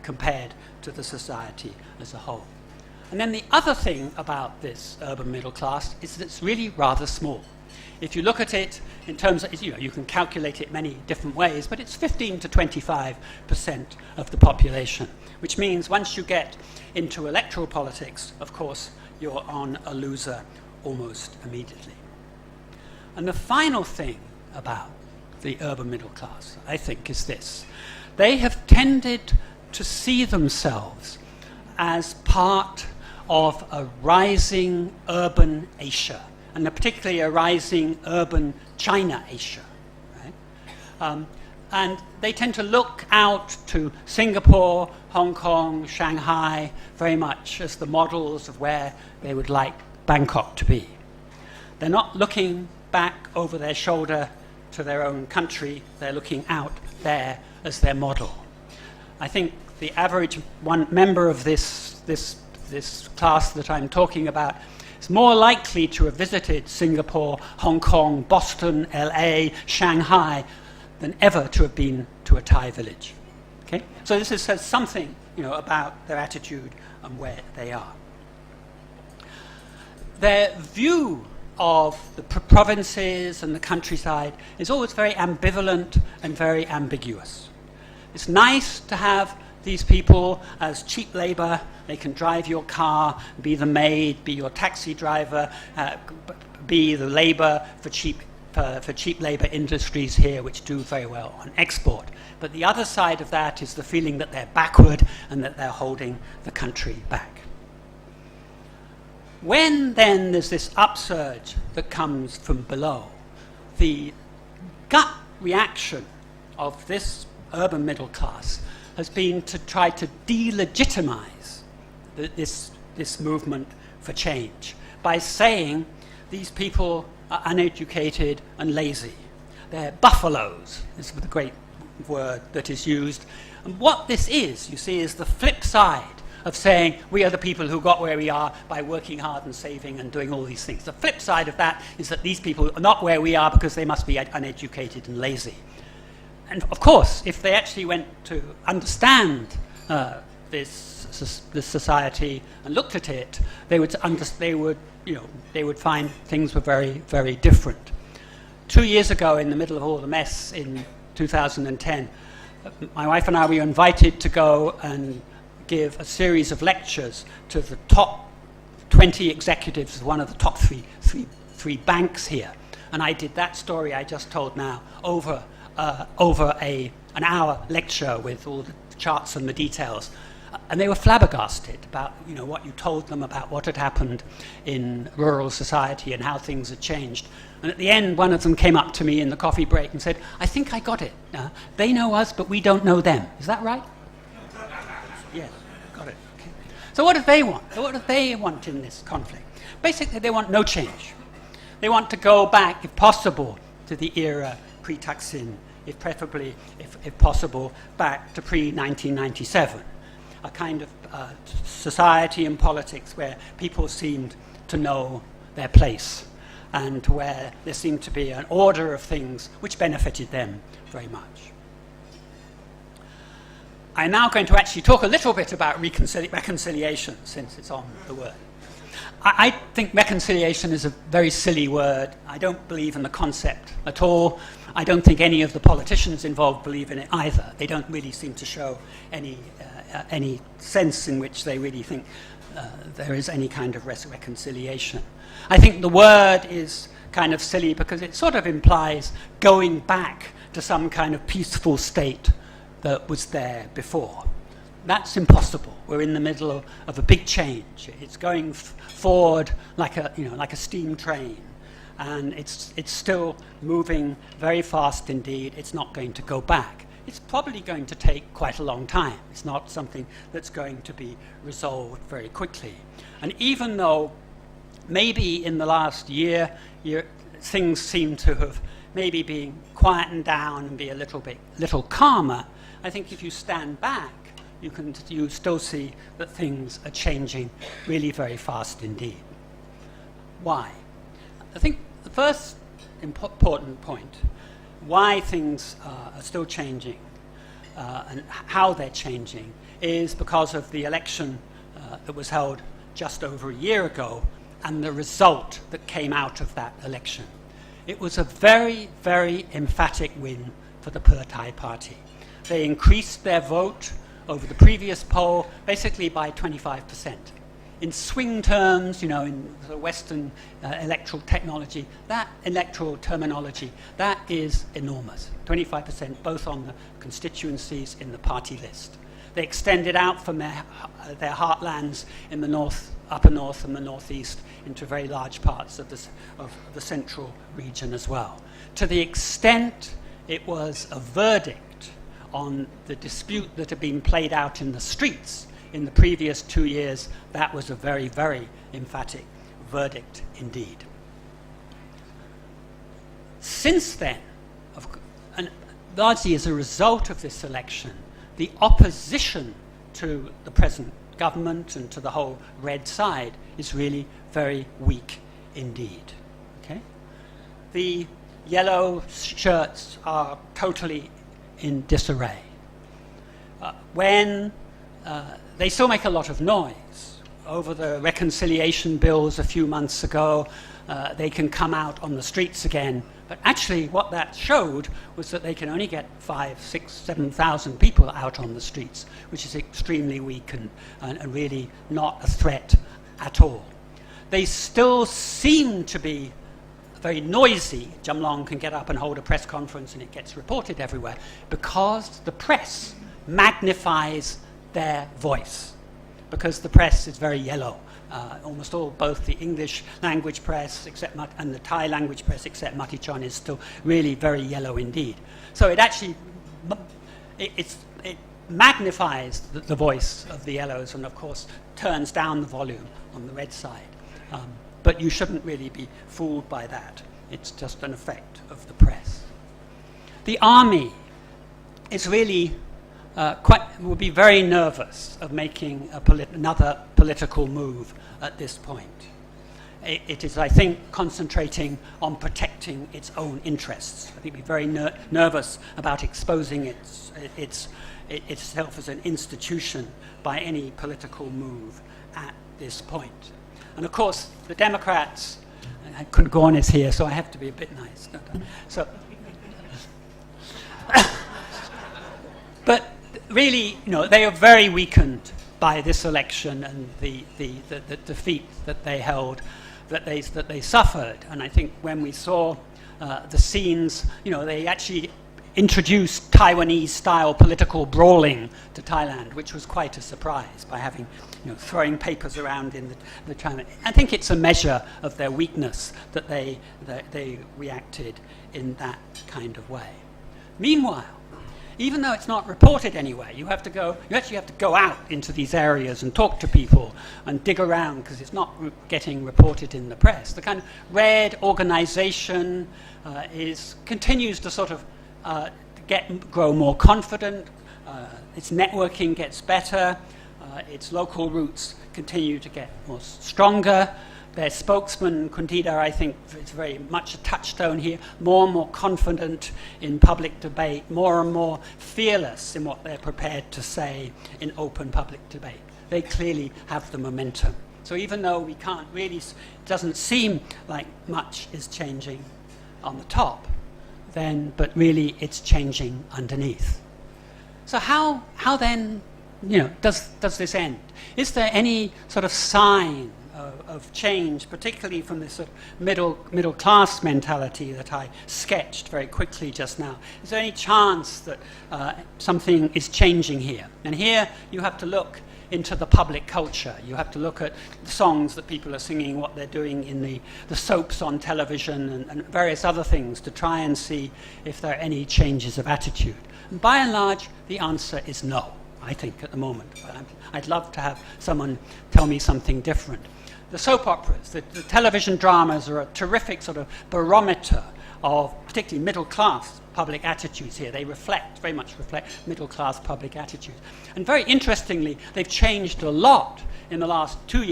compared to the society as a whole. And then the other thing about this urban middle class is that it's really rather small. If you look at it in terms of, you can calculate it many different ways, but it's 15 to 25% of the population, which means once you get into electoral politics, of course, you're on a loser almost immediately. And the final thing about the urban middle class, I think, is this. They have tended to see themselves as part of a rising urban Asia, and particularly a rising urban China Asia. Right? And they tend to look out to Singapore, Hong Kong, Shanghai, very much as the models of where they would like Bangkok to be. They're not looking back over their shoulder to their own country, they're looking out there as their model. I think the average one member of this class that I'm talking about is more likely to have visited Singapore, Hong Kong, Boston, LA, Shanghai, than ever to have been to a Thai village. Okay? So this says something, about their attitude and where they are. Their view of the provinces and the countryside is always very ambivalent and very ambiguous. It's nice to have these people as cheap labor. They can drive your car, be the maid, be your taxi driver, be the labor for cheap labor industries here, which do very well on export. But the other side of that is the feeling that they're backward and that they're holding the country back. When then there's this upsurge that comes from below, the gut reaction of this urban middle class has been to try to delegitimize this movement for change by saying these people are uneducated and lazy. They're buffaloes, is the great word that is used. And what this is, you see, is the flip side of saying we are the people who got where we are by working hard and saving and doing all these things. The flip side of that is that these people are not where we are because they must be uneducated and lazy. And of course, if they actually went to understand this society and looked at it, they would find things were very, very different. 2 years ago, in the middle of all the mess in 2010, my wife and I were invited to go and give a series of lectures to the top 20 executives of one of the top three banks here. And I did that story I just told now over an hour lecture with all the charts and the details. And they were flabbergasted about what you told them about what had happened in rural society and how things had changed. And at the end, one of them came up to me in the coffee break and said, "I think I got it. They know us, but we don't know them. Is that right?" Yes, got it. Okay. So what do they want? What do they want in this conflict? Basically, they want no change. They want to go back, if possible, to the era pre-Thaksin, if possible, back to pre-1997. A kind of society and politics where people seemed to know their place and where there seemed to be an order of things which benefited them very much. I'm now going to actually talk a little bit about reconciliation, since it's on the word. I think reconciliation is a very silly word. I don't believe in the concept at all. I don't think any of the politicians involved believe in it either. They don't really seem to show any sense in which they really think there is any kind of reconciliation. I think the word is kind of silly because it sort of implies going back to some kind of peaceful state that was there before. That's impossible. We're in the middle of a big change. It's going forward like a steam train, and it's still moving very fast indeed. It's not going to go back. It's probably going to take quite a long time. It's not something that's going to be resolved very quickly. And even though maybe in the last year things seem to have maybe been quietened down and be a little calmer, I think if you stand back, you still see that things are changing really very fast indeed. Why? I think the first important point, why things are still changing, and how they're changing is because of the election that was held just over a year ago and the result that came out of that election. It was a very, very emphatic win for the Pheu Thai party. They increased their vote over the previous poll basically by 25%. In swing terms, in the Western electoral technology, that electoral terminology, that is enormous. 25% both on the constituencies in the party list. They extended out from their heartlands in the north, upper north and the northeast into very large parts of the central region as well. To the extent it was a verdict on the dispute that had been played out in the streets in the previous 2 years, that was a very, very emphatic verdict indeed. Since then, and largely as a result of this election, the opposition to the present government and to the whole red side is really very weak indeed. Okay? The yellow shirts are totally in disarray. They still make a lot of noise. Over the reconciliation bills a few months ago, they can come out on the streets again. But actually what that showed was that they can only get 5, 6, 7,000 people out on the streets, which is extremely weak and really not a threat at all. They still seem to be very noisy. Jamlong can get up and hold a press conference and it gets reported everywhere because the press magnifies their voice, because the press is very yellow. Almost all, both the English language press and the Thai language press, except Matichon, is still really very yellow indeed. So it actually, it magnifies the voice of the yellows and of course turns down the volume on the red side. But you shouldn't really be fooled by that. It's just an effect of the press. The army is really would be very nervous of making another political move at this point. It is, I think, concentrating on protecting its own interests. I think it would be very nervous about exposing itself as an institution by any political move at this point. And of course, the Democrats, Kun is here, so I have to be a bit nice, don't I? So, but really, they are very weakened by this election and the defeat that they held, that they suffered. And I think when we saw the scenes, they actually introduced Taiwanese-style political brawling to Thailand, which was quite a surprise by having, throwing papers around in the China. I think it's a measure of their weakness that they reacted in that kind of way. Meanwhile, even though it's not reported anywhere, you actually have to go out into these areas and talk to people and dig around because it's not getting reported in the press. The kind of red organization continues to sort of grow more confident, its networking gets better, its local roots continue to get more stronger. Their spokesman, Kuntida, I think is very much a touchstone here, more and more confident in public debate, more and more fearless in what they're prepared to say in open public debate. They clearly have the momentum. So even though we can't really, it doesn't seem like much is changing on the top, but really it's changing underneath. So how then, does this end? Is there any sort of sign of change, particularly from this sort of middle class mentality that I sketched very quickly just now? Is there any chance that something is changing here? And here you have to look into the public culture. You have to look at the songs that people are singing, what they're doing in the soaps on television and various other things to try and see if there are any changes of attitude. And by and large, the answer is no, I think, at the moment. But I'd love to have someone tell me something different. The soap operas, the television dramas are a terrific sort of barometer of particularly middle-class public attitudes here. They very much reflect middle-class public attitudes. And very interestingly, they've changed a lot in the last 3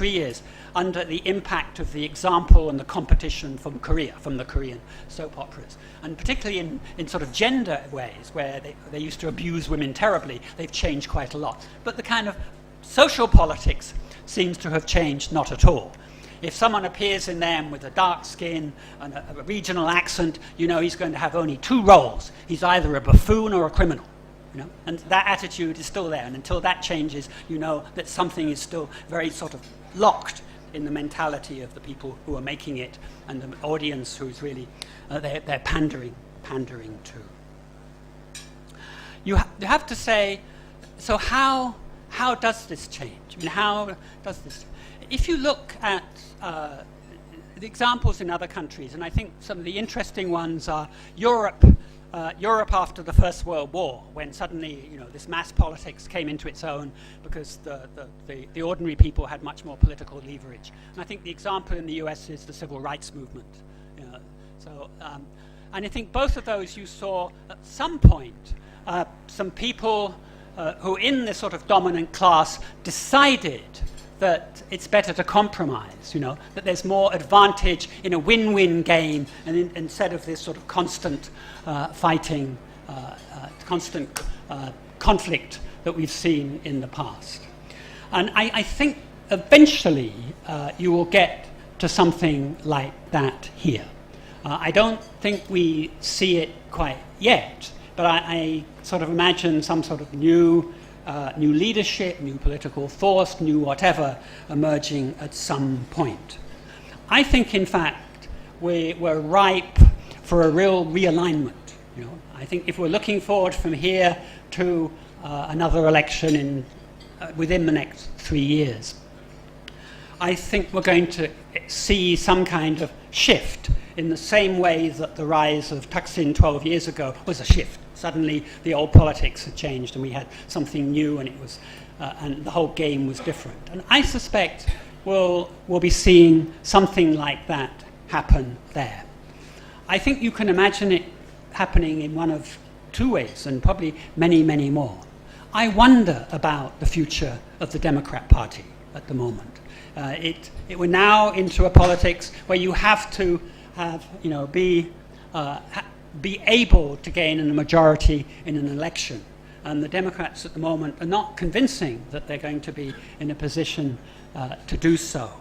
years, under the impact of the example and the competition from Korea, from the Korean soap operas. And particularly in sort of gender ways, where they used to abuse women terribly, they've changed quite a lot. But the kind of social politics seems to have changed not at all. If someone appears in them with a dark skin and a regional accent, you know he's going to have only 2 roles. He's either a buffoon or a criminal. You know? And that attitude is still there. And until that changes, you know that something is still very sort of locked in the mentality of the people who are making it and the audience who's really, they're pandering to. You have to say, so how does this change? I mean, how does this? If you look at the examples in other countries, and I think some of the interesting ones are Europe after the First World War, when suddenly, you know, this mass politics came into its own because the ordinary people had much more political leverage. And I think the example in the US is the civil rights movement. You know, so, and I think both of those you saw at some point, some people who in this sort of dominant class decided that it's better to compromise, you know, that there's more advantage in a win-win game and instead of this sort of constant fighting, constant conflict that we've seen in the past. And I think eventually you will get to something like that here. I don't think we see it quite yet, but I sort of imagine some sort of new leadership, new political force, new whatever, emerging at some point. I think, in fact, we're ripe for a real realignment. You know, I think if we're looking forward from here to another election within the next 3 years, I think we're going to see some kind of shift in the same way that the rise of Thaksin 12 years ago was a shift. Suddenly the old politics had changed and we had something new, and it was, and the whole game was different. And I suspect we'll be seeing something like that happen there. I think you can imagine it happening in one of 2 ways, and probably many, many more. I wonder about the future of the Democrat Party at the moment. We're now into a politics where you have to have, you know, be able to gain a majority in an election. And the Democrats at the moment are not convincing that they're going to be in a position to do so.